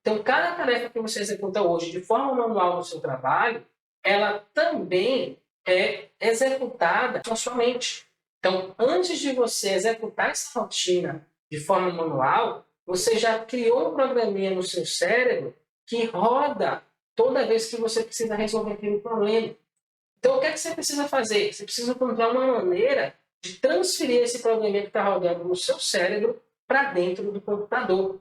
Então, cada tarefa que você executa hoje de forma manual no seu trabalho, ela também é executada na sua mente. Então, antes de você executar essa rotina de forma manual, você já criou um programinha no seu cérebro que roda toda vez que você precisa resolver aquele problema. Então, o que é que você precisa fazer? Você precisa encontrar uma maneira de transferir esse probleminha que está rodando no seu cérebro para dentro do computador.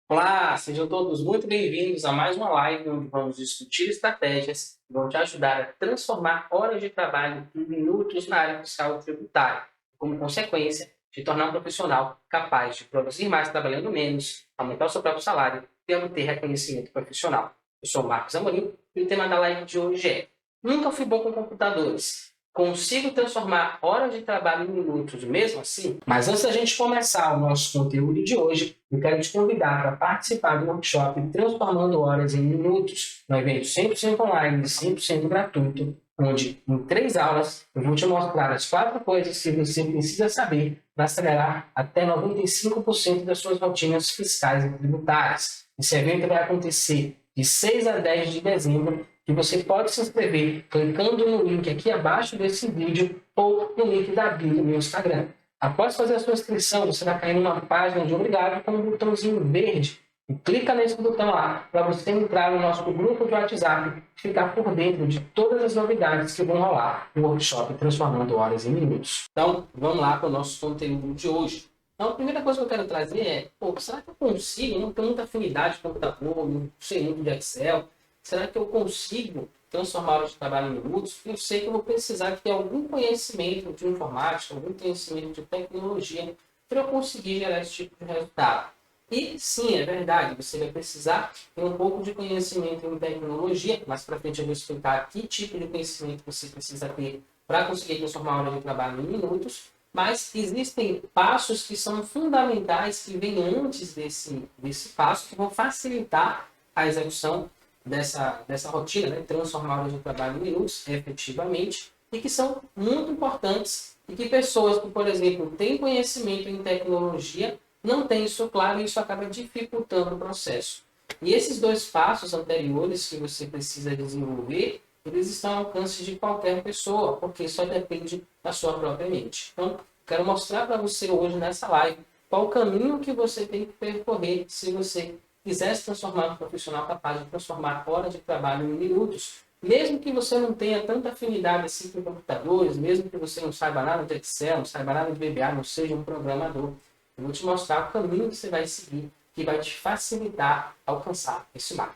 Olá, sejam todos muito bem-vindos a mais uma live onde vamos discutir estratégias que vão te ajudar a transformar horas de trabalho em minutos na área fiscal e tributária, como consequência, te tornar um profissional capaz de produzir mais trabalhando menos, aumentar o seu próprio salário e obter reconhecimento profissional. Eu sou o Marcos Amorim e o tema da live de hoje é: nunca fui bom com computadores. Consigo transformar horas de trabalho em minutos mesmo assim? Mas antes da gente começar o nosso conteúdo de hoje, eu quero te convidar para participar do workshop Transformando Horas em Minutos, um evento 100% online e 100% gratuito, onde em 3 aulas eu vou te mostrar as 4 coisas que você precisa saber para acelerar até 95% das suas rotinas fiscais e tributárias. Esse evento vai acontecer de 6 a 10 de dezembro, e você pode se inscrever clicando no link aqui abaixo desse vídeo ou no link da bio no Instagram. Após fazer a sua inscrição, você vai cair numa página de obrigado com um botãozinho verde. E clica nesse botão lá para você entrar no nosso grupo de WhatsApp e ficar por dentro de todas as novidades que vão rolar no workshop Transformando Horas em Minutos. Então, vamos lá para o nosso conteúdo de hoje. Então, a primeira coisa que eu quero trazer é, será que eu consigo? Eu não tenho muita afinidade com computador, não sei muito de Excel. Será que eu consigo transformar horas de trabalho em minutos? Eu sei que eu vou precisar ter algum conhecimento de informática, algum conhecimento de tecnologia para eu conseguir gerar esse tipo de resultado. E sim, é verdade, você vai precisar ter um pouco de conhecimento em tecnologia. Mais para frente eu vou explicar que tipo de conhecimento você precisa ter para conseguir transformar a hora de trabalho em minutos. Mas existem passos que são fundamentais, que vêm antes desse passo, que vão facilitar a execução dessa rotina, né? Transformar horas de trabalho em minutos, efetivamente, e que são muito importantes e que pessoas que, por exemplo, têm conhecimento em tecnologia não têm isso claro e isso acaba dificultando o processo. E esses 2 passos anteriores que você precisa desenvolver, eles estão ao alcance de qualquer pessoa, porque só depende da sua própria mente. Então, quero mostrar para você hoje nessa live qual o caminho que você tem que percorrer se você quiser se transformar um profissional capaz de transformar horas de trabalho em minutos, mesmo que você não tenha tanta afinidade assim com computadores, mesmo que você não saiba nada de Excel, não saiba nada de VBA, não seja um programador, eu vou te mostrar o caminho que você vai seguir, que vai te facilitar alcançar esse marco.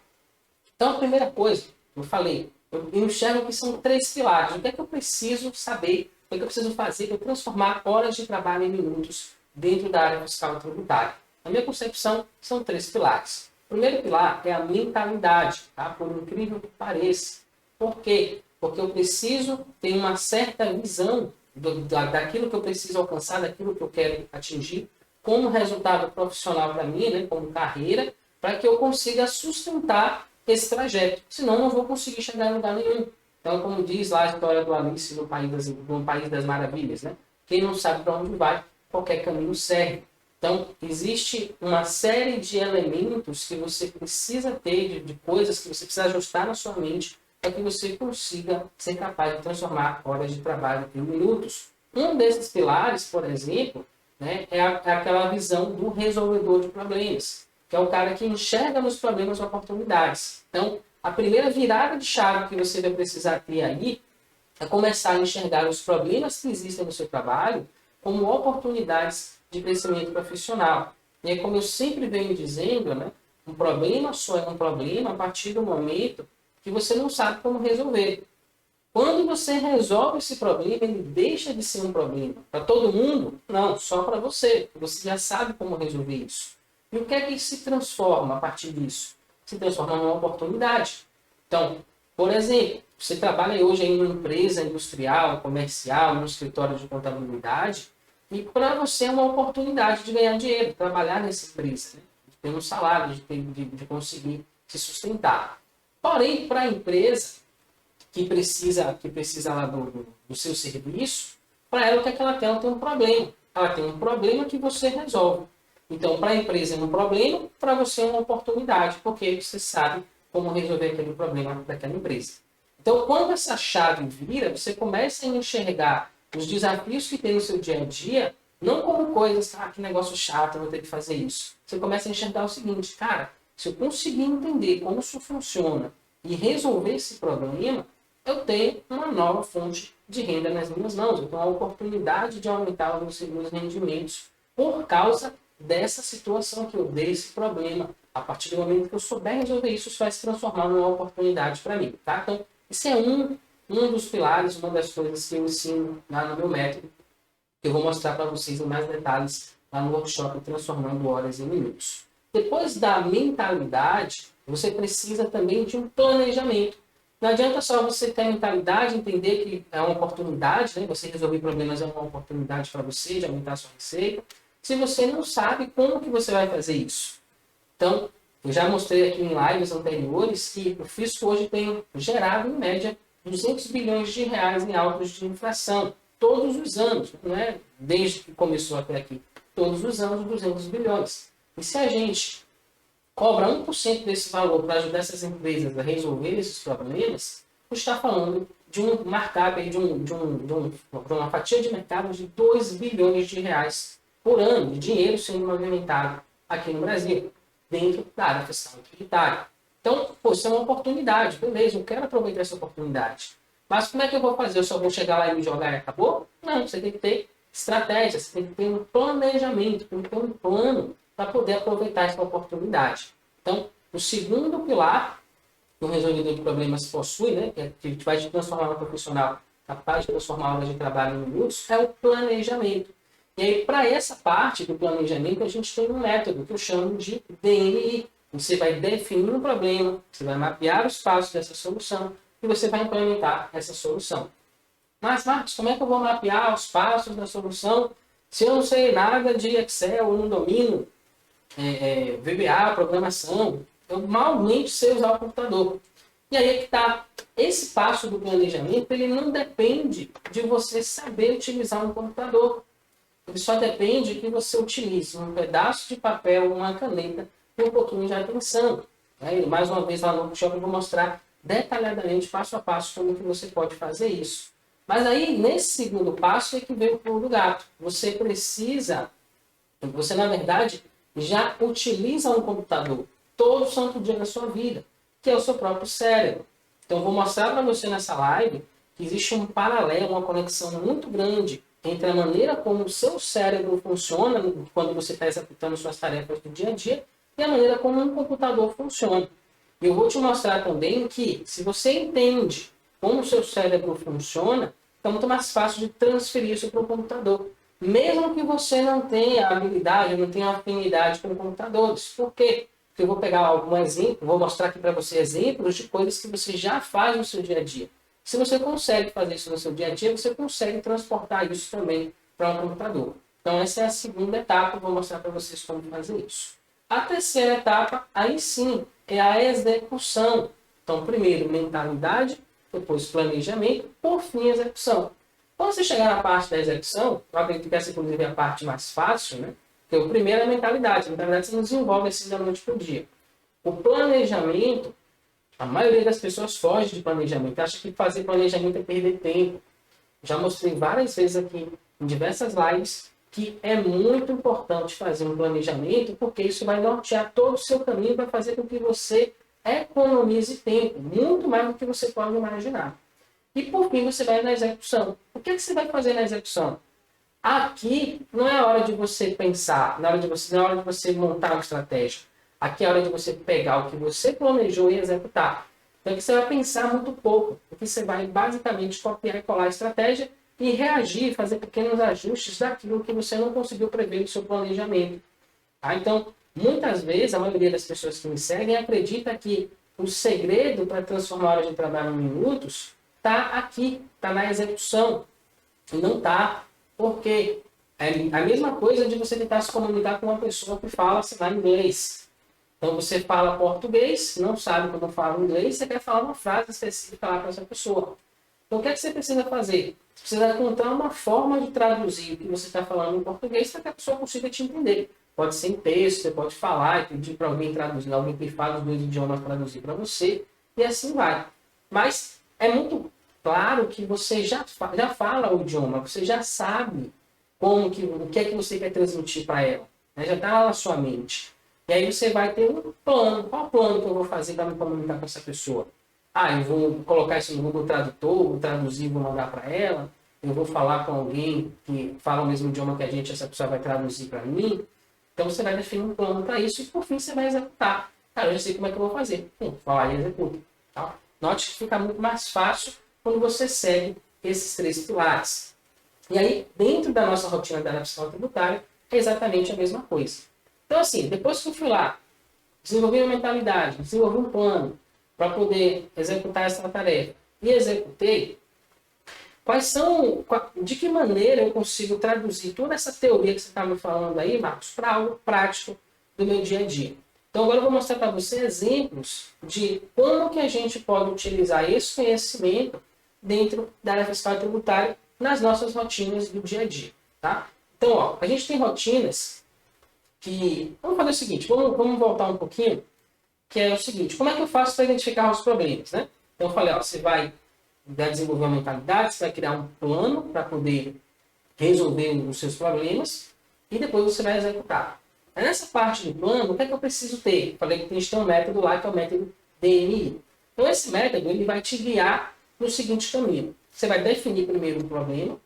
Então, a primeira coisa, eu falei, eu enxergo que são 3 pilares. O que é que eu preciso saber, o que é que eu preciso fazer para transformar horas de trabalho em minutos dentro da área fiscal e tributária? Na minha concepção, são 3 pilares. O primeiro pilar é a mentalidade, tá? Por incrível que pareça. Por quê? Porque eu preciso ter uma certa visão daquilo que eu preciso alcançar, daquilo que eu quero atingir, como resultado profissional para mim, né, como carreira, para que eu consiga sustentar esse trajeto. Senão, não vou conseguir chegar em lugar nenhum. Então, como diz lá a história do Alice no País das Maravilhas, né? Quem não sabe para onde vai, qualquer caminho serve. Então, existe uma série de elementos que você precisa ter, de coisas que você precisa ajustar na sua mente para que você consiga ser capaz de transformar horas de trabalho em minutos. Um desses pilares, por exemplo, né, é aquela visão do resolvedor de problemas, que é o cara que enxerga nos problemas oportunidades. Então, a primeira virada de chave que você vai precisar ter aí é começar a enxergar os problemas que existem no seu trabalho como oportunidades de crescimento profissional. E é como eu sempre venho dizendo, né, um problema só é um problema a partir do momento que você não sabe como resolver. Quando você resolve esse problema, ele deixa de ser um problema. Para todo mundo? Não, só para você. Você já sabe como resolver isso. E o que é que se transforma a partir disso? Se transforma numa oportunidade. Então, por exemplo, você trabalha hoje em uma empresa industrial, comercial, num escritório de contabilidade, e para você é uma oportunidade de ganhar dinheiro, trabalhar nessa empresa, né? De ter um salário, de conseguir se sustentar. Porém, para a empresa que precisa lá do seu serviço, para ela o que é que ela tem? Ela tem um problema. ela tem um problema que você resolve. Então, para a empresa é um problema, para você é uma oportunidade, porque você sabe como resolver aquele problema daquela empresa. Então, quando essa chave vira, você começa a enxergar os desafios que tem no seu dia a dia, não como coisas, que negócio chato, eu vou ter que fazer isso. Você começa a enxergar o seguinte, cara, se eu conseguir entender como isso funciona e resolver esse problema, eu tenho uma nova fonte de renda nas minhas mãos. Eu tenho a oportunidade de aumentar os meus rendimentos por causa dessa situação que eu dei, esse problema. A partir do momento que eu souber resolver isso, isso vai se transformar numa oportunidade para mim. Tá? Então, isso é um dos pilares, uma das coisas que eu ensino lá no meu método, que eu vou mostrar para vocês em mais detalhes lá no workshop Transformando Horas em Minutos. Depois da mentalidade, você precisa também de um planejamento. Não adianta só você ter a mentalidade, entender que é uma oportunidade, né? Você resolver problemas é uma oportunidade para você de aumentar a sua receita, se você não sabe como que você vai fazer isso. Então, eu já mostrei aqui em lives anteriores que o fisco hoje tem gerado, em média, 200 bilhões de reais em autos de inflação, todos os anos, não é desde que começou até aqui, todos os anos 200 bilhões. E se a gente cobra 1% desse valor para ajudar essas empresas a resolver esses problemas, você está falando de um markup, de uma fatia de mercado de 2 bilhões de reais por ano, de dinheiro sendo movimentado aqui no Brasil, dentro da área fiscal e tributária. Então, isso é uma oportunidade, beleza, eu quero aproveitar essa oportunidade. Mas como é que eu vou fazer? Eu só vou chegar lá e me jogar e acabou? Não, você tem que ter estratégia, você tem que ter um planejamento, tem que ter um plano para poder aproveitar essa oportunidade. Então, o segundo pilar que um resolvedor de problemas possui, né, que vai te transformar em um profissional capaz de transformar horas de trabalho em minutos, é o planejamento. E aí, para essa parte do planejamento, a gente tem um método que eu chamo de DNI. Você vai definir um problema, você vai mapear os passos dessa solução e você vai implementar essa solução. Mas, Marcos, como é que eu vou mapear os passos da solução se eu não sei nada de Excel, eu não domino VBA, programação? Eu malmente sei usar o computador. E aí é que está. Esse passo do planejamento, ele não depende de você saber utilizar um computador. Ele só depende que você utilize um pedaço de papel, uma caneta e um pouquinho de atenção. E mais uma vez lá no workshop eu vou mostrar detalhadamente, passo a passo, como que você pode fazer isso. Mas aí, nesse segundo passo, é que vem o pulo do gato. Você na verdade, já utiliza um computador todo santo dia na sua vida, que é o seu próprio cérebro. Então, eu vou mostrar para você nessa live que existe um paralelo, uma conexão muito grande entre a maneira como o seu cérebro funciona quando você está executando suas tarefas do dia a dia e a maneira como um computador funciona. Eu vou te mostrar também que, se você entende como o seu cérebro funciona, é muito mais fácil de transferir isso para o computador. Mesmo que você não tenha habilidade, não tenha afinidade com computadores. Por quê? Porque eu vou pegar algum exemplo, vou mostrar aqui para você exemplos de coisas que você já faz no seu dia a dia. Se você consegue fazer isso no seu dia a dia, você consegue transportar isso também para um computador. Então, essa é a segunda etapa, eu vou mostrar para vocês como fazer isso. A terceira etapa, aí sim, é a execução. Então, primeiro, mentalidade, depois planejamento, por fim, execução. Quando você chegar na parte da execução, eu acredito que essa, inclusive, é a parte mais fácil, né? Porque o primeiro é a mentalidade. A mentalidade você não desenvolve assim da noite para o dia. O planejamento, a maioria das pessoas foge de planejamento, acha que fazer planejamento é perder tempo. Já mostrei várias vezes aqui, em diversas lives, que é muito importante fazer um planejamento, porque isso vai nortear todo o seu caminho para fazer com que você economize tempo, muito mais do que você pode imaginar. E por fim você vai na execução. O que você vai fazer na execução? Aqui não é a hora de você pensar, não é a hora de você montar uma estratégia. Aqui é a hora de você pegar o que você planejou e executar. Então aqui você vai pensar muito pouco, porque você vai basicamente copiar e colar a estratégia e reagir, fazer pequenos ajustes daquilo que você não conseguiu prever no seu planejamento. Então, muitas vezes, a maioria das pessoas que me seguem acredita que o segredo para transformar a hora de trabalho em minutos está aqui, está na execução. E não está, porque é a mesma coisa de você tentar se comunicar com uma pessoa que fala, sei lá, inglês. Então você fala português, não sabe como fala inglês, você quer falar uma frase específica lá para essa pessoa. Então, o que é que você precisa fazer? Você precisa encontrar uma forma de traduzir o que você está falando em português para que a pessoa consiga te entender. Pode ser em texto, você pode falar e pedir para alguém traduzir, alguém que fala os dois idiomas traduzir para você, e assim vai. Mas é muito claro que você já fala o idioma, você já sabe o que é que você quer transmitir para ela. Né? Já está lá na sua mente. E aí você vai ter um plano. Qual o plano que eu vou fazer para me comunicar com essa pessoa? Eu vou colocar isso no Google Tradutor, vou traduzir, vou mandar para ela. Eu vou falar com alguém que fala o mesmo idioma que a gente, essa pessoa vai traduzir para mim. Então você vai definir um plano para isso e por fim você vai executar. Eu já sei como é que eu vou fazer. Falar e executa. Tá? Note que fica muito mais fácil quando você segue esses 3 pilares. E aí, dentro da nossa rotina da área fiscal tributária, é exatamente a mesma coisa. Então, assim, depois que eu fui lá, desenvolvi uma mentalidade, desenvolvi um plano para poder executar essa tarefa e executei, de que maneira eu consigo traduzir toda essa teoria que você está me falando aí, Marcos, para algo prático do meu dia a dia. Então, agora eu vou mostrar para você exemplos de como que a gente pode utilizar esse conhecimento dentro da área fiscal e tributária nas nossas rotinas do dia a dia. Tá? Então, a gente tem rotinas que... Vamos fazer o seguinte, vamos voltar um pouquinho, que é o seguinte, como é que eu faço para identificar os problemas? Né? Então, eu falei, você vai desenvolver uma mentalidade, você vai criar um plano para poder resolver os seus problemas e depois você vai executar. Nessa parte do plano, o que é que eu preciso ter? Eu falei que a gente tem um método lá, que é o método DNI. Então, esse método ele vai te guiar no seguinte caminho. Você vai definir primeiro o problema,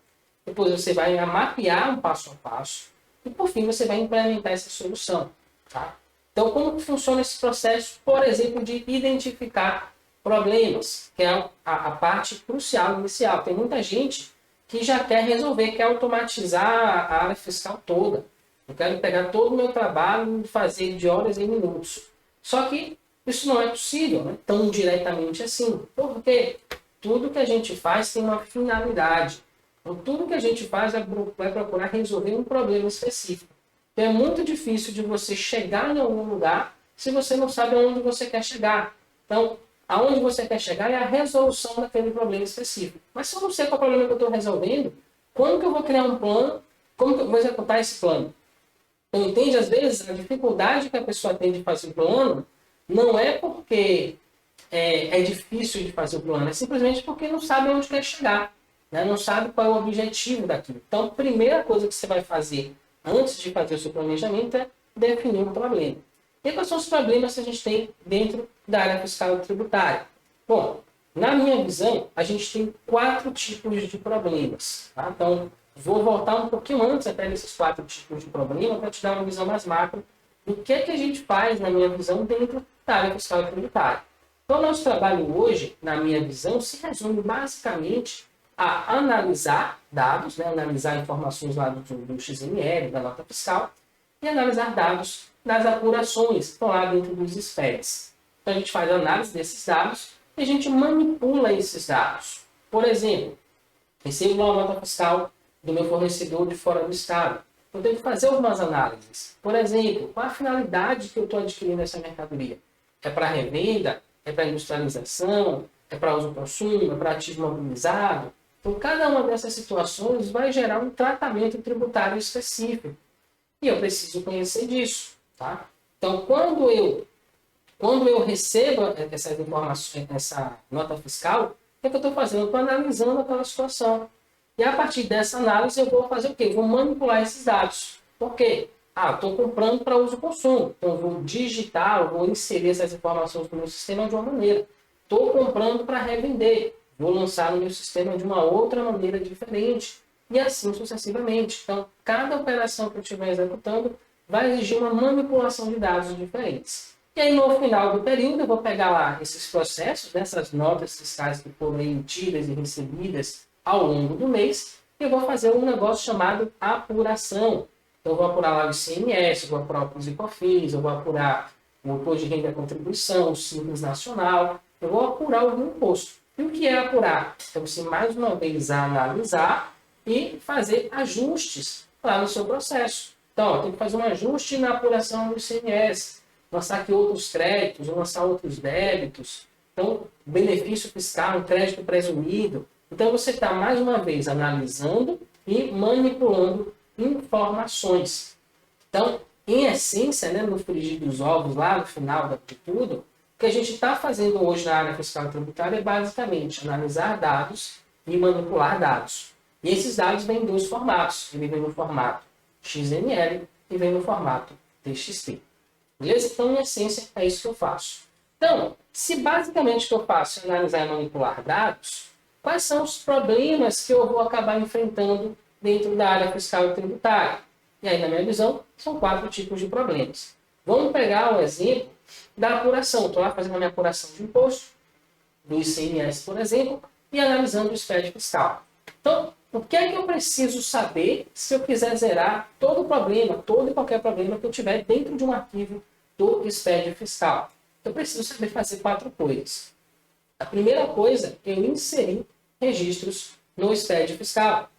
depois você vai mapear um passo a passo, e por fim você vai implementar essa solução. Tá? Então, como que funciona esse processo, por exemplo, de identificar problemas, que é a parte crucial inicial. Tem muita gente que já quer resolver, quer automatizar a área fiscal toda. Eu quero pegar todo o meu trabalho e fazer de horas em minutos. Só que isso não é possível, né? Tão diretamente assim. Porque tudo que a gente faz tem uma finalidade. Então, tudo que a gente faz vai procurar resolver um problema específico. Então, é muito difícil de você chegar em algum lugar se você não sabe aonde você quer chegar. Então, aonde você quer chegar é a resolução daquele problema específico. Mas se eu não sei qual é o problema que eu estou resolvendo, como que eu vou criar um plano? Como que eu vou executar esse plano? Então, entende? Às vezes, a dificuldade que a pessoa tem de fazer o plano não é porque é difícil de fazer o plano, é simplesmente porque não sabe onde quer chegar, né? Não sabe qual é o objetivo daquilo. Então, a primeira coisa que você vai fazer antes de fazer o seu planejamento é definir um problema. E quais são os problemas que a gente tem dentro da área fiscal e tributária? Bom, na minha visão, a gente tem 4 tipos de problemas. Tá? Então, vou voltar um pouquinho antes até desses 4 tipos de problema para te dar uma visão mais macro do que a gente faz, na minha visão, dentro da área fiscal e tributária. Então, nosso trabalho hoje, na minha visão, se resume basicamente a analisar dados, né? Analisar informações lá do XML, da nota fiscal, e analisar dados das apurações que estão lá dentro dos SPEDs. Então, a gente faz a análise desses dados e a gente manipula esses dados. Por exemplo, recebo uma nota fiscal do meu fornecedor de fora do estado. Eu tenho que fazer algumas análises. Por exemplo, qual a finalidade que eu estou adquirindo essa mercadoria? É para revenda? É para industrialização? É para uso e consumo? É para ativo mobilizado? Então, cada uma dessas situações vai gerar um tratamento tributário específico. E eu preciso conhecer disso. Tá? Então, quando eu recebo essas informações, essa nota fiscal, o que eu estou fazendo? Eu estou analisando aquela situação. E a partir dessa análise eu vou fazer o quê? Eu vou manipular esses dados. Por quê? Estou comprando para uso e consumo. Então eu vou digitar, eu vou inserir essas informações no meu sistema de uma maneira. Estou comprando para revender. Vou lançar no meu sistema de uma outra maneira diferente. E assim sucessivamente. Então, cada operação que eu estiver executando vai exigir uma manipulação de dados diferentes. E aí, no final do período, eu vou pegar lá esses processos, essas notas fiscais que foram emitidas e recebidas ao longo do mês, eu vou fazer um negócio chamado apuração. Então, eu vou apurar lá o ICMS, eu vou apurar o PIS e COFINS, eu vou apurar o Imposto de Renda e Contribuição, o Simples Nacional, eu vou apurar algum imposto. E o que é apurar? É você, mais uma vez, analisar e fazer ajustes lá no seu processo. Então, eu tenho que fazer um ajuste na apuração do ICMS, lançar aqui outros créditos, lançar outros débitos. Então, benefício fiscal, um crédito presumido, Então, você está, mais uma vez, analisando e manipulando informações. Então, em essência, né, no frigir dos ovos, lá no final de tudo, o que a gente está fazendo hoje na área fiscal e tributária é basicamente analisar dados e manipular dados. E esses dados vêm em dois formatos. Ele vem no formato XML e vem no formato TXT. Beleza? Então, em essência, é isso que eu faço. Então, se basicamente o que eu faço é analisar e manipular dados, quais são os problemas que eu vou acabar enfrentando dentro da área fiscal e tributária? E aí, na minha visão, são 4 tipos de problemas. Vamos pegar o exemplo da apuração. Estou lá fazendo a minha apuração de imposto, do ICMS, por exemplo, e analisando o SPED fiscal. Então, o que é que eu preciso saber se eu quiser zerar todo o problema, todo e qualquer problema que eu tiver dentro de um arquivo do SPED fiscal? Eu preciso saber fazer 4 coisas. A primeira coisa, eu inserir registros no SPED fiscal.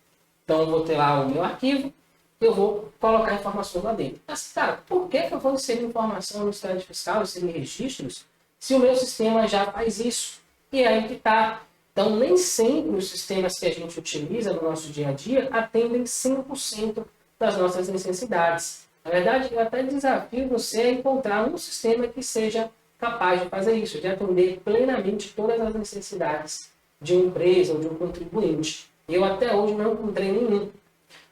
Então, eu vou ter lá o meu arquivo, eu vou colocar informações lá dentro. Mas, cara, por que eu vou inserir informação no SPED fiscal, inserir registros, se o meu sistema já faz isso? E é aí que está. Então, nem sempre os sistemas que a gente utiliza no nosso dia a dia atendem 100% das nossas necessidades. Na verdade, eu até desafio você a encontrar um sistema que seja capaz de fazer isso, de atender plenamente todas as necessidades de uma empresa ou de um contribuinte. Eu até hoje não encontrei nenhum.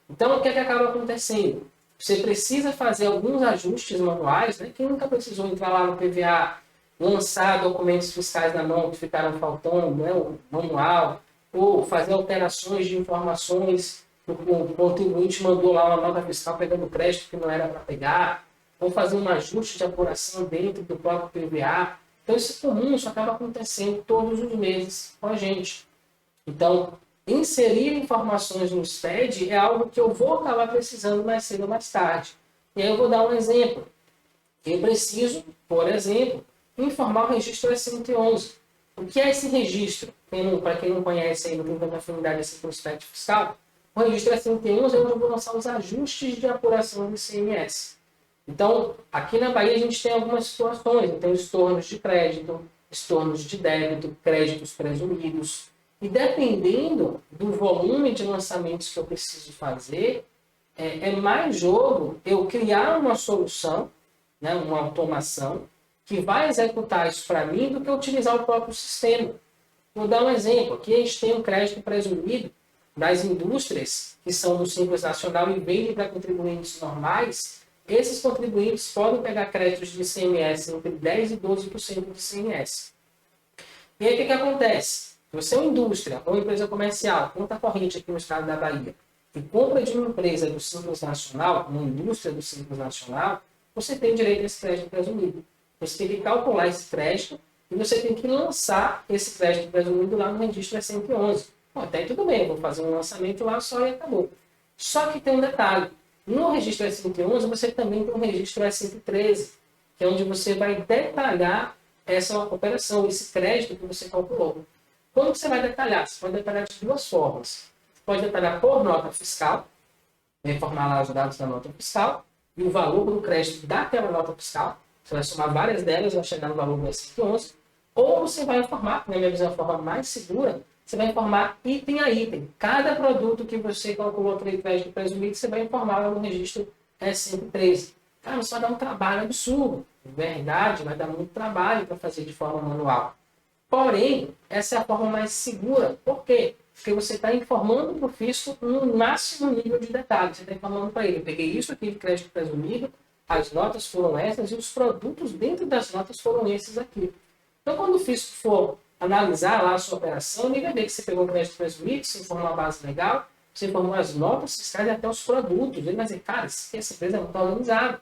Então, o que é que acaba acontecendo? Você precisa fazer alguns ajustes manuais, né? Quem nunca precisou entrar lá no PVA, lançar documentos fiscais na mão que ficaram faltando, né? O manual, ou fazer alterações de informações, o contribuinte mandou lá uma nota fiscal pegando crédito que não era para pegar, ou fazer um ajuste de apuração dentro do próprio PVA. Então, isso é comum, isso acaba acontecendo todos os meses com a gente. Então, inserir informações no SPED é algo que eu vou acabar precisando mais cedo ou mais tarde. E aí eu vou dar um exemplo. Eu preciso, por exemplo, informar o registro S111. O que é esse registro? Para quem não conhece, aí, não tem tanta afinidade assim com o SPED fiscal, o registro S111 é onde eu vou lançar os ajustes de apuração do ICMS. Então, aqui na Bahia a gente tem algumas situações. Tem estornos de crédito, estornos de débito, créditos presumidos. E dependendo do volume de lançamentos que eu preciso fazer, é mais jogo eu criar uma solução, né, uma automação, que vai executar isso para mim do que utilizar o próprio sistema. Vou dar um exemplo. Aqui a gente tem um crédito presumido das indústrias que são do Simples Nacional e vendem para contribuintes normais. Esses contribuintes podem pegar créditos de ICMS entre 10% e 12% de ICMS. E aí o que acontece? Se você é uma indústria ou uma empresa comercial, conta corrente aqui no estado da Bahia, e compra de uma empresa do Simples Nacional, uma indústria do Simples Nacional, você tem direito a esse crédito presumido. Você tem que calcular esse crédito e você tem que lançar esse crédito presumido lá no registro S111. Até aí tudo bem, vou fazer um lançamento lá só e acabou. Só que tem um detalhe. No registro S111 você também tem um registro S113, que é onde você vai detalhar essa operação, esse crédito que você calculou. Como você vai detalhar? Você pode detalhar de duas formas. Você pode detalhar por nota fiscal, informar lá os dados da nota fiscal e o valor do crédito daquela nota fiscal. Você vai somar várias delas, vai chegar no valor do S111. Ou você vai informar, na minha visão, a forma mais segura, você vai informar item a item. Cada produto que você calculou aquele crédito presumido, você vai informar lá no registro S113. Cara, isso vai dar um trabalho absurdo. Verdade, vai dar muito trabalho para fazer de forma manual. Porém, essa é a forma mais segura. Por quê? Porque você está informando para o fisco no máximo nível de detalhe. Você está informando para ele, eu peguei isso aqui de crédito presumido, as notas foram essas e os produtos dentro das notas foram esses aqui. Então, quando o fisco for analisar lá a sua operação, ele vai ver que você pegou o crédito presumido, você informou a base legal, você informou as notas fiscais e até os produtos. Ele vai dizer, cara, essa empresa não está organizada.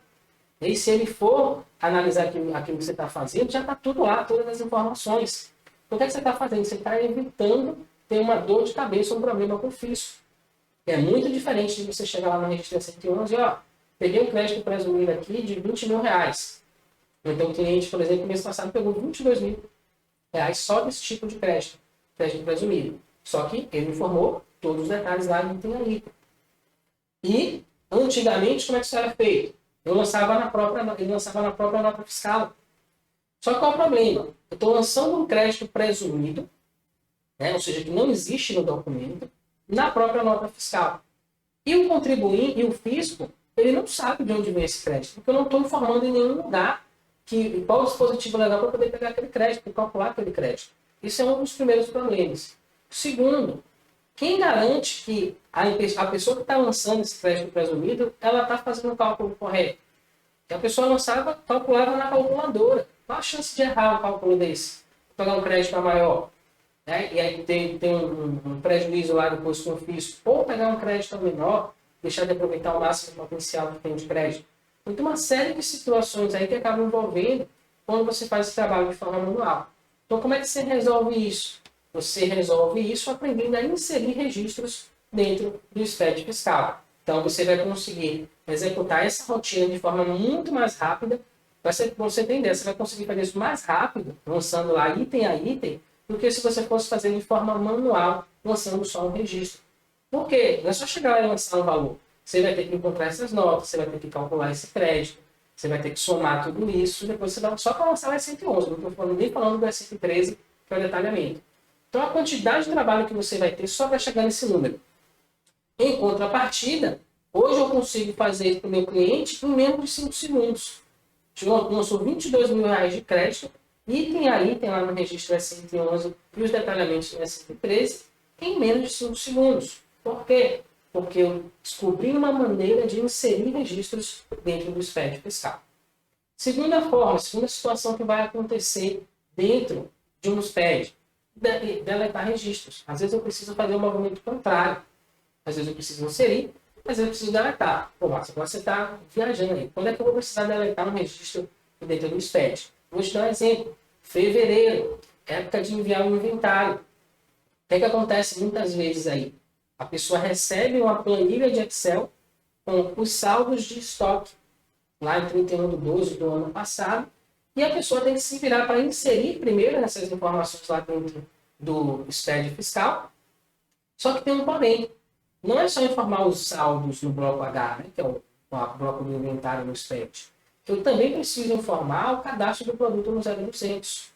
E aí, se ele for analisar aquilo que você está fazendo, já está tudo lá, todas as informações. Então, o que, é que você está fazendo? Você está evitando ter uma dor de cabeça ou um problema com o fisco. É muito diferente de você chegar lá no registro 111 e, ó, peguei um crédito presumido aqui de 20 mil reais. Então, o cliente, por exemplo, no mês passado pegou 22 mil reais só desse tipo de crédito presumido. Só que ele informou todos os detalhes lá de item a item. E, antigamente, como é que isso era feito? Ele lançava na própria nota fiscal. Só que qual é o problema? Eu estou lançando um crédito presumido, né? Ou seja, que não existe no documento, na própria nota fiscal. E o contribuinte e o fisco, ele não sabe de onde vem esse crédito, porque eu não estou informando em nenhum lugar qual o dispositivo legal para poder pegar aquele crédito, e calcular aquele crédito. Isso é um dos primeiros problemas. Segundo, quem garante que a pessoa que está lançando esse crédito presumido, ela está fazendo o cálculo correto? Que a pessoa lançava, calculava na calculadora. Qual a chance de errar um cálculo desse? Pegar um crédito a maior, né? E aí tem um prejuízo lá depois com o fisco. Ou pegar um crédito a menor, deixar de aproveitar o máximo potencial que tem de crédito. Então, tem uma série de situações aí que acabam envolvendo quando você faz esse trabalho de forma manual. Então, como é que você resolve isso? Você resolve isso aprendendo a inserir registros dentro do SPED fiscal. Então, você vai conseguir executar essa rotina de forma muito mais rápida. Para você entender, você vai conseguir fazer isso mais rápido, lançando lá item a item, do que se você fosse fazer de forma manual, lançando só um registro. Por quê? Não é só chegar lá e lançar um valor. Você vai ter que encontrar essas notas, você vai ter que calcular esse crédito, você vai ter que somar tudo isso, depois você vai só para lançar o S111, não estou nem falando do S113, que é o detalhamento. Então, a quantidade de trabalho que você vai ter só vai chegar nesse número. Em contrapartida, hoje eu consigo fazer isso para o meu cliente em menos de 5 segundos. Lançou R$ 22.000 de crédito, item a item lá no registro S111 e os detalhamentos no S113 em menos de 5 segundos. Por quê? Porque eu descobri uma maneira de inserir registros dentro do SPED fiscal. Segunda forma, segunda situação que vai acontecer dentro de um SPED, deletar registros. Às vezes eu preciso fazer um movimento contrário. Às vezes eu preciso inserir, às vezes eu preciso deletar. Pô, Márcio, agora você está viajando aí. Quando é que eu vou precisar deletar um registro dentro do SPED? Vou te dar um exemplo. Fevereiro, época de enviar um inventário. O que é que acontece muitas vezes aí? A pessoa recebe uma planilha de Excel com os saldos de estoque lá em 31/12 do ano passado, e a pessoa tem que se virar para inserir primeiro essas informações lá dentro do SPED fiscal. Só que tem um porém. Não é só informar os saldos no bloco H, né, que é o bloco do inventário no SPED. Eu também preciso informar o cadastro do produto no 0200.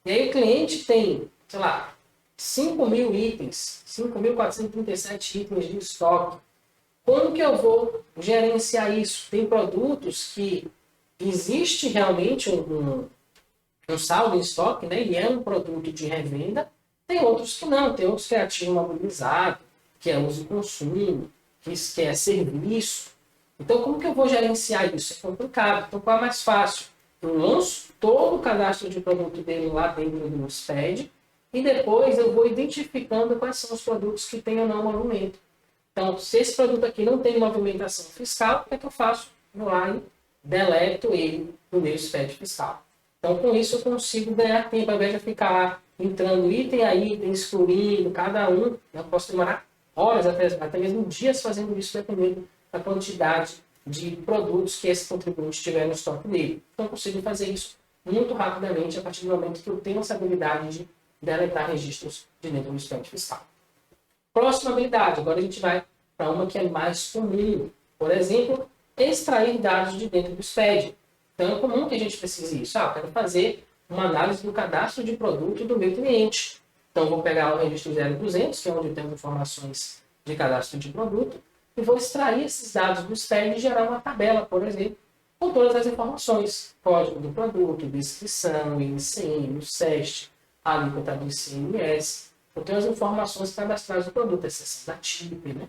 E aí o cliente tem, sei lá, 5.000 itens, 5.437 itens de estoque. Como que eu vou gerenciar isso? Tem produtos que existe realmente um saldo em estoque, né? E é um produto de revenda. Tem outros que não, tem outros que é ativo imobilizado, que é uso e consumo, que é serviço. Então, como que eu vou gerenciar isso? É complicado. Então, qual é mais fácil? Eu lanço todo o cadastro de produto dele lá dentro do SPED e depois eu vou identificando quais são os produtos que têm ou não movimento. Então, se esse produto aqui não tem movimentação fiscal, o que é que eu faço? Vou lá e deleto ele do meu SPED fiscal. Então, com isso, eu consigo ganhar tempo, ao invés de ficar lá entrando item a item, excluindo cada um. Eu posso demorar horas, até mesmo dias fazendo isso, dependendo da quantidade de produtos que esse contribuinte tiver no estoque dele. Então, eu consigo fazer isso muito rapidamente a partir do momento que eu tenho essa habilidade de deletar registros de dentro do SPED fiscal. Próxima habilidade, agora a gente vai para uma que é mais comum. Por exemplo, extrair dados de dentro do SPED. Então, é comum que a gente precise isso. Eu quero fazer uma análise do cadastro de produto do meu cliente. Então, vou pegar o registro 0200, que é onde eu tenho informações de cadastro de produto, e vou extrair esses dados do SPED e gerar uma tabela, por exemplo, com todas as informações. Código do produto, descrição, INCM, o SEST, a alíquota do ICMS. Eu tenho as informações cadastrais do produto, exceção da TIP, né?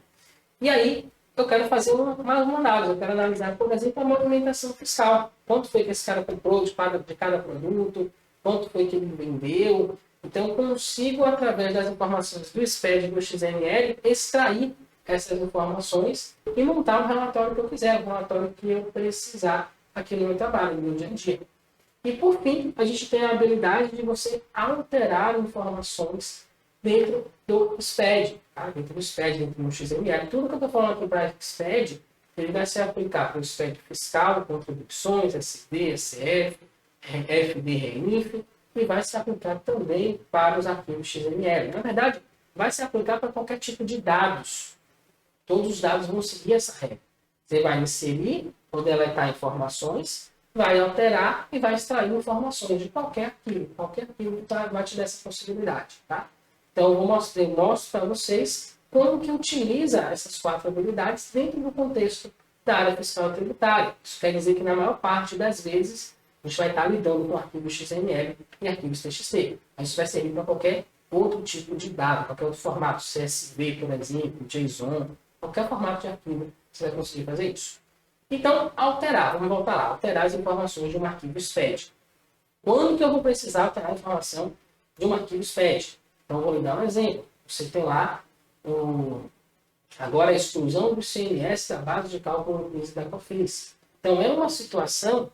E aí, eu quero fazer uma análise. Eu quero analisar, por exemplo, a movimentação fiscal. Quanto foi que esse cara comprou de cada produto, quanto foi que ele vendeu. Então, eu consigo, através das informações do SPED e do XML, extrair essas informações e montar um relatório que eu quiser, um relatório que eu precisar aqui no meu trabalho, no meu dia a dia. E, por fim, a gente tem a habilidade de você alterar informações dentro do SPED, tá? Dentro do SPED, dentro do XML. Tudo que eu estou falando aqui para o SPED, ele vai se aplicar para o SPED fiscal, contribuições, SD, SF, FD, RENIF, e vai se aplicar também para os arquivos XML. Na verdade, vai se aplicar para qualquer tipo de dados. Todos os dados vão seguir essa regra. Você vai inserir ou deletar informações, vai alterar e vai extrair informações de qualquer arquivo. Qualquer arquivo vai te dar essa possibilidade, tá? Então, eu mostro para vocês como que utiliza essas 4 habilidades dentro do contexto da área fiscal e tributária. Isso quer dizer que, na maior parte das vezes, a gente vai estar lidando com arquivos XML e arquivos TXT. Isso vai servir para qualquer outro tipo de dado, qualquer outro formato, CSV, por exemplo, JSON, qualquer formato de arquivo, você vai conseguir fazer isso. Então, alterar, vamos voltar lá, alterar as informações de um arquivo SPED. Quando que eu vou precisar alterar a informação de um arquivo SPED? Então, eu vou lhe dar um exemplo. Você tem lá agora a exclusão do CMS da base de cálculo do PIS e da COFINS. Então, é uma situação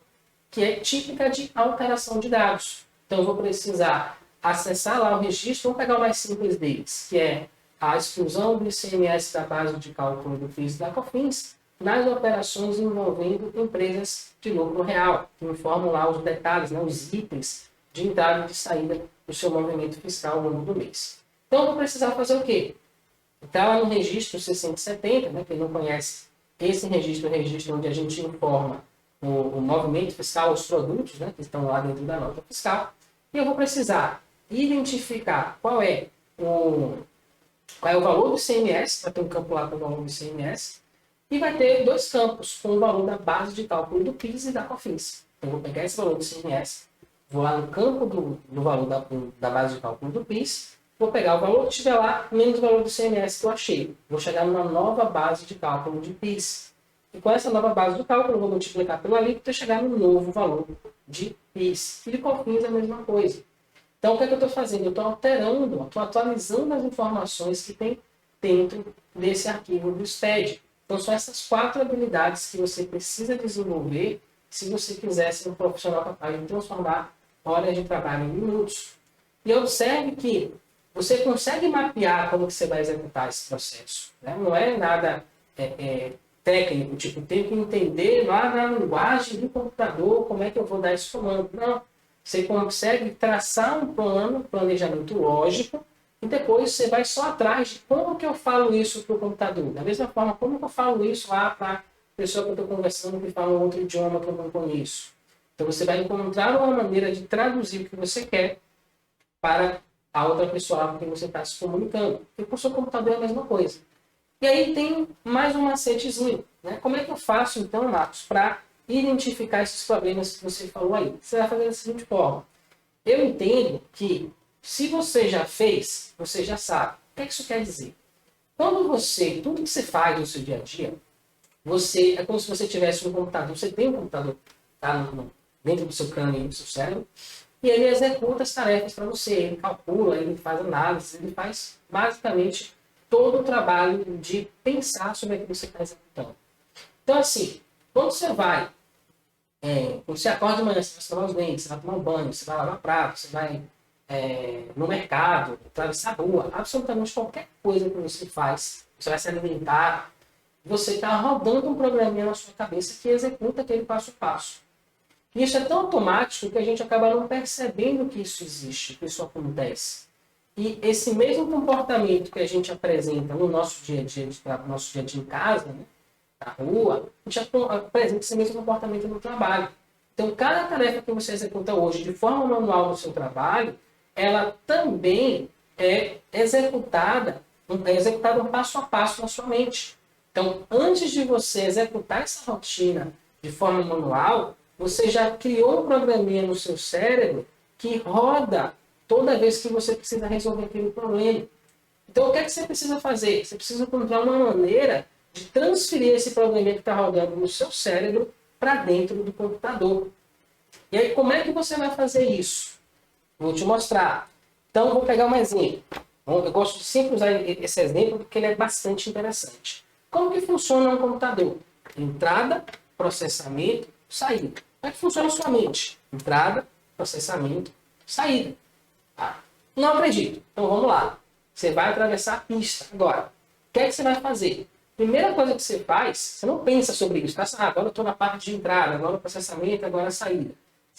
que é típica de alteração de dados. Então, eu vou precisar acessar lá o registro, vamos pegar o mais simples deles, que é a exclusão do ICMS da base de cálculo do PIS e da COFINS nas operações envolvendo empresas de lucro real, que informam lá os detalhes, né, os itens de entrada e de saída do seu movimento fiscal ao longo do mês. Então, eu vou precisar fazer o quê? Está lá no registro C170, né, quem não conhece, esse registro é o registro onde a gente informa o movimento fiscal, os produtos, né, que estão lá dentro da nota fiscal, e eu vou precisar identificar qual é o valor do ICMS, vai ter um campo lá com o valor do ICMS, e vai ter 2 campos com o valor da base de cálculo do PIS e da COFINS. Então, eu vou pegar esse valor do ICMS, vou lá no campo do valor da base de cálculo do PIS, vou pegar o valor que estiver lá, menos o valor do ICMS que eu achei. Vou chegar numa nova base de cálculo de PIS. E com essa nova base de cálculo, eu vou multiplicar pela alíquota e chegar no novo valor de PIS. E de COFINS é a mesma coisa. Então, o que é que eu estou fazendo? Eu estou alterando, estou atualizando as informações que tem dentro desse arquivo do SPED. Então, são essas 4 habilidades que você precisa desenvolver se você quiser ser um profissional capaz de transformar horas de trabalho em minutos. E observe que você consegue mapear como que você vai executar esse processo. Né? Não é nada técnico, tipo, tem que entender lá na linguagem do computador como é que eu vou dar esse comando. Não. Você consegue traçar um planejamento lógico, e depois você vai só atrás de como que eu falo isso para o computador. Da mesma forma, como que eu falo isso lá para a pessoa que eu estou conversando que fala um outro idioma que eu não conheço. Então você vai encontrar uma maneira de traduzir o que você quer para a outra pessoa com quem você está se comunicando. E com o seu computador é a mesma coisa. E aí tem mais um macetezinho. Né? Como é que eu faço, então, Marcos, para identificar esses problemas que você falou aí? Você vai fazer da seguinte forma. Eu entendo que, se você já fez, você já sabe. O que isso quer dizer? Tudo que você faz no seu dia a dia, é como se você tivesse um computador. Você tem um computador dentro do seu crânio, do seu cérebro, e ele executa as tarefas para você. Ele calcula, ele faz análise, ele faz basicamente todo o trabalho de pensar sobre aquilo que você está executando. Então, assim, quando você vai, quando você acorda de manhã, você vai escovar os dentes, você vai tomar um banho, você vai lavar prato, você vai no mercado, atravessar a rua, absolutamente qualquer coisa que você faz, você vai se alimentar, você está rodando um programinha na sua cabeça que executa aquele passo a passo. E isso é tão automático que a gente acaba não percebendo que isso existe, que isso acontece. E esse mesmo comportamento que a gente apresenta no nosso dia a dia, em casa, né, na rua, a gente apresenta esse mesmo comportamento no trabalho. Então, cada tarefa que você executa hoje de forma manual no seu trabalho, ela também é executada um passo a passo na sua mente. Então, antes de você executar essa rotina de forma manual, você já criou um programinha no seu cérebro que roda toda vez que você precisa resolver aquele problema. Então, o que é que você precisa fazer? Você precisa encontrar uma maneira de transferir esse probleminha que está rodando no seu cérebro para dentro do computador. E aí, como é que você vai fazer isso? Vou te mostrar. Então, vou pegar um exemplo. Eu gosto de sempre usar esse exemplo porque ele é bastante interessante. Como que funciona um computador? Entrada, processamento, saída. Como é que funciona a sua mente? Entrada, processamento, saída. Tá? Não acredito. Então vamos lá. Você vai atravessar a pista. Agora, o que é que você vai fazer? Primeira coisa que você faz, você não pensa sobre isso. Tá? Agora eu estou na parte de entrada, agora o processamento, agora a saída.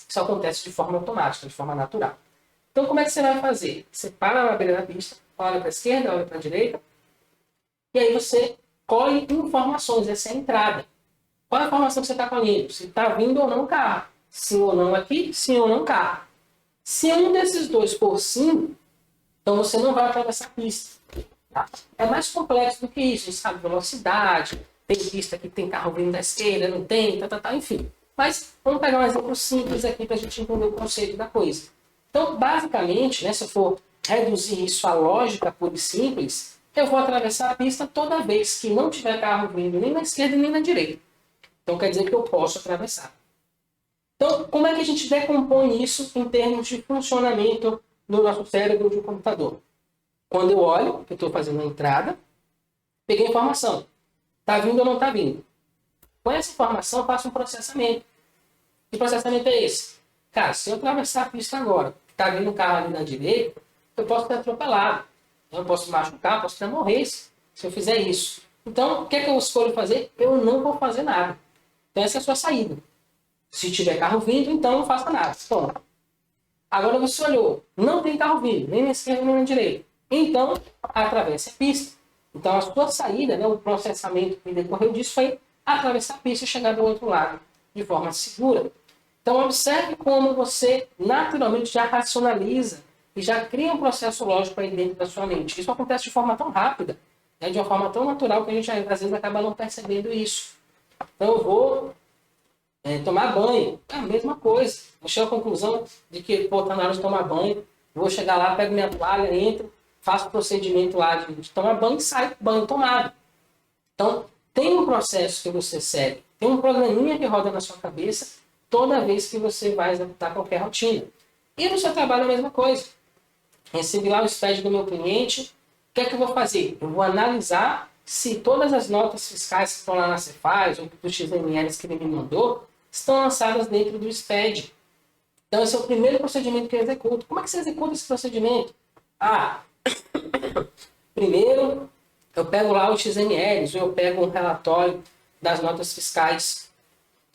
Isso acontece de forma automática, de forma natural. Então como é que você vai fazer? Você para na beira da pista, olha para a esquerda, olha para a direita, e aí você colhe informações. Essa é a entrada. Qual a informação que você está colhendo? Se está vindo ou não carro. Sim ou não aqui, sim ou não carro. Se um desses dois for sim, Então você não vai atravessar a pista. Tá? É mais complexo do que isso. A gente sabe velocidade, tem pista que tem carro vindo da esquerda, não tem, enfim. Mas vamos pegar um exemplo simples aqui para a gente entender o conceito da coisa. Então, basicamente, né, se eu for reduzir isso à lógica pura e simples, eu vou atravessar a pista toda vez que não tiver carro vindo nem na esquerda nem na direita. Então quer dizer que eu posso atravessar. Então, como é que a gente decompõe isso em termos de funcionamento do nosso cérebro de um computador? Quando eu olho, que eu estou fazendo a entrada, peguei a informação. Está vindo ou não está vindo? Com essa informação, eu faço um processamento. Que processamento é esse? Cara, se eu atravessar a pista agora, está vindo um carro ali na direita, eu posso ser atropelado. Eu posso machucar, posso até morrer se eu fizer isso. Então, o que é que eu escolho fazer? Eu não vou fazer nada. Então, essa é a sua saída. Se tiver carro vindo, então não faça nada. Bom, agora você olhou, não tem carro vindo, nem na esquerda nem na direita. Então, atravesse a pista. Então, a sua saída, né, o processamento que decorreu disso foi atravessar a pista e chegar do outro lado de forma segura. Então, observe como você naturalmente já racionaliza e já cria um processo lógico aí dentro da sua mente. Isso acontece de forma tão rápida, né, de uma forma tão natural que a gente às vezes acaba não percebendo isso. Então, eu vou tomar banho, é a mesma coisa. Eu chego à conclusão de que, pô, tá na hora de tomar banho, vou chegar lá, pego minha toalha, entro, faço o procedimento lá de tomar banho e saio banho tomado. Então, tem um processo que você segue, tem um programinha que roda na sua cabeça toda vez que você vai executar qualquer rotina. E no seu trabalho é a mesma coisa. Recebi lá o SPED do meu cliente, o que é que eu vou fazer? Eu vou analisar se todas as notas fiscais que estão lá na Cefaz ou dos XMLs que ele me mandou estão lançadas dentro do SPED. Então, esse é o primeiro procedimento que eu executo. Como é que você executa esse procedimento? Primeiro, eu pego lá os XMLs, ou eu pego um relatório das notas fiscais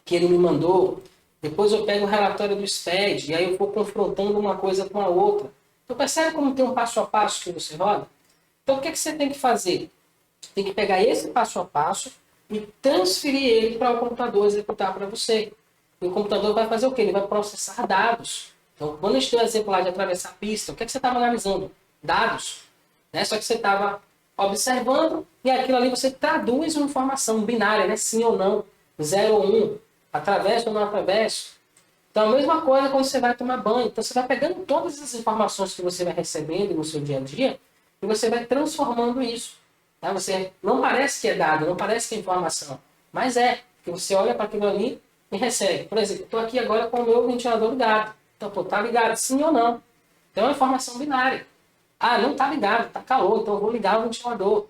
que ele me mandou. Depois eu pego o relatório do SPED, e aí eu vou confrontando uma coisa com a outra. Então, percebe como tem um passo a passo que você roda? Então, o que você tem que fazer? Tem que pegar esse passo a passo e transferir ele para o computador executar para você. E o computador vai fazer o quê? Ele vai processar dados. Então, quando a gente tem o exemplo lá de atravessar a pista, o que você estava analisando? Dados. Né? Só que você estava observando e aquilo ali você traduz uma informação binária, né? Sim ou não, 0 ou 1, atravesso ou não atravesso. Então, a mesma coisa quando você vai tomar banho. Então, você vai pegando todas as informações que você vai recebendo no seu dia a dia e você vai transformando isso. Tá? Você não parece que é dado, não parece que é informação, mas é, que você olha para aquilo ali e recebe. Por exemplo, estou aqui agora com o meu ventilador ligado. Então, está ligado, sim ou não. Então, é uma informação binária. Não está ligado, está calor, então eu vou ligar o ventilador.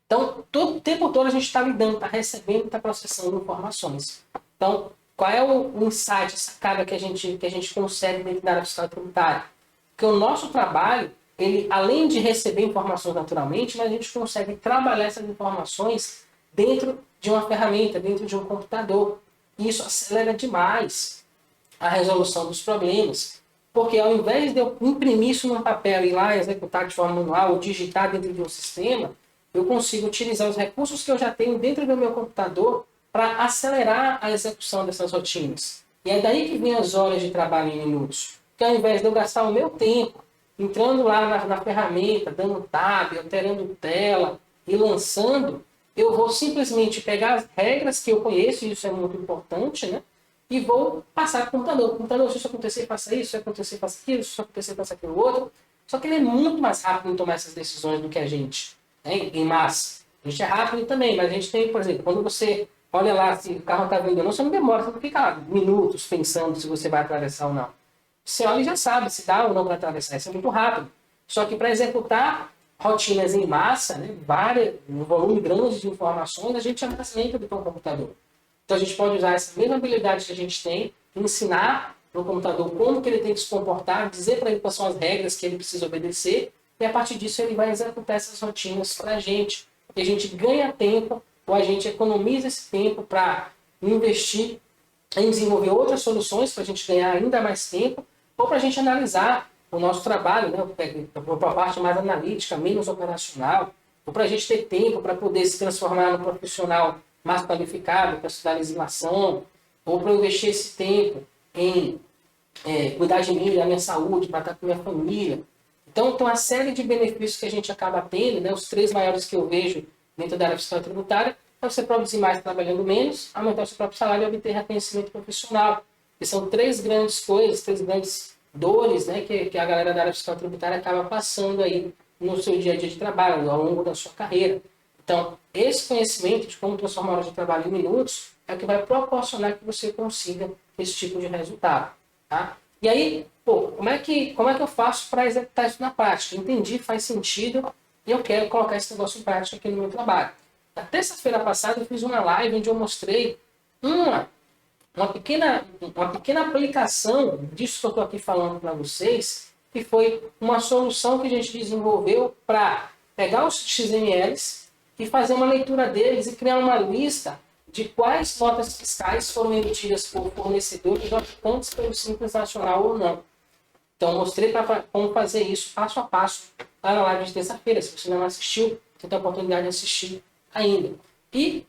Então, todo o tempo todo a gente está lidando, está recebendo, está processando informações. Então, qual é o insight, a sacada que a gente consegue dentro da área fiscal e tributária? Porque o nosso trabalho, ele, além de receber informações naturalmente, mas a gente consegue trabalhar essas informações dentro de uma ferramenta, dentro de um computador. E isso acelera demais a resolução dos problemas. Porque ao invés de eu imprimir isso num papel e ir lá executar de forma manual ou digitar dentro de um sistema, eu consigo utilizar os recursos que eu já tenho dentro do meu computador para acelerar a execução dessas rotinas. E é daí que vem as horas de trabalho em minutos. Porque ao invés de eu gastar o meu tempo entrando lá na ferramenta, dando tab, alterando tela e lançando, eu vou simplesmente pegar as regras que eu conheço, e isso é muito importante, né? E vou passar para o computador. O computador, se isso acontecer, faça isso, se acontecer, faça aquilo, se isso acontecer, faça aquilo outro. Só que ele é muito mais rápido em tomar essas decisões do que a gente, né? Em massa. A gente é rápido também, mas a gente tem, por exemplo, quando você olha lá se o carro está vindo ou não, você não demora, você não fica lá minutos pensando se você vai atravessar ou não. Você olha e já sabe se dá ou não para atravessar. Isso é muito rápido. Só que para executar rotinas em massa, né, um volume grande de informações, a gente é mais lento do que um computador. Então a gente pode usar essa mesma habilidade que a gente tem, ensinar no computador como que ele tem que se comportar, dizer para ele quais são as regras que ele precisa obedecer, e a partir disso ele vai executar essas rotinas para a gente. E a gente ganha tempo, ou a gente economiza esse tempo para investir em desenvolver outras soluções para a gente ganhar ainda mais tempo, ou para a gente analisar o nosso trabalho, né, para a parte mais analítica, menos operacional, ou para a gente ter tempo para poder se transformar no profissional mais qualificado para estudar legislação, ou para investir esse tempo em cuidar de mim, da minha saúde, para estar com minha família. Então, tem uma série de benefícios que a gente acaba tendo, né? Os 3 maiores que eu vejo dentro da área fiscal e tributária é você produzir mais trabalhando menos, aumentar o seu próprio salário e obter reconhecimento profissional. E são 3 grandes coisas, 3 grandes dores, né? Que a galera da área fiscal e tributária acaba passando aí no seu dia a dia de trabalho, ao longo da sua carreira. Então, esse conhecimento de como transformar horas de trabalho em minutos é o que vai proporcionar que você consiga esse tipo de resultado. Tá? E aí, como é que eu faço para executar isso na prática? Entendi, faz sentido e eu quero colocar esse negócio em prática aqui no meu trabalho. Na terça-feira passada eu fiz uma live onde eu mostrei uma pequena aplicação disso que eu estou aqui falando para vocês, que foi uma solução que a gente desenvolveu para pegar os XMLs e fazer uma leitura deles e criar uma lista de quais notas fiscais foram emitidas por fornecedores optantes pelo Simples Nacional ou não. Então, mostrei como fazer isso passo a passo lá na live de terça-feira. Se você não assistiu, você tem a oportunidade de assistir ainda. E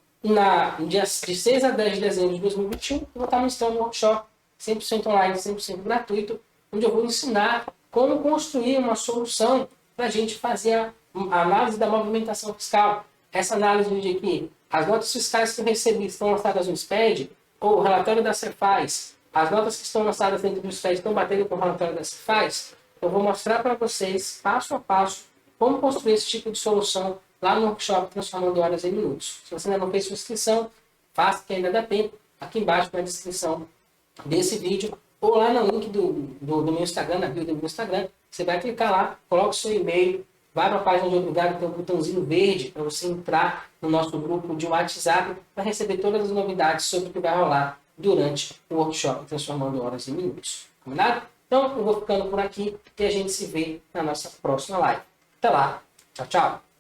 de 6 a 10 de dezembro de 2021, eu vou estar ministrando um workshop 100% online, 100% gratuito, onde eu vou ensinar como construir uma solução para a gente fazer a análise da movimentação fiscal. Essa análise de que as notas fiscais que eu recebi estão lançadas no SPED, ou o relatório da Cefaz, as notas que estão lançadas dentro do SPED estão batendo com o relatório da Cefaz. Eu vou mostrar para vocês, passo a passo, como construir esse tipo de solução lá no workshop Transformando Horas em Minutos. Se você ainda não fez sua inscrição, faça que ainda dá tempo, aqui embaixo na descrição desse vídeo, ou lá no link do meu Instagram, na bio do meu Instagram, você vai clicar lá, coloca o seu e-mail, vai para a página de Obrigado, tem um botãozinho verde para você entrar no nosso grupo de WhatsApp para receber todas as novidades sobre o que vai rolar durante o workshop Transformando Horas em Minutos. Combinado? Então, eu vou ficando por aqui e a gente se vê na nossa próxima live. Até lá. Tchau, tchau.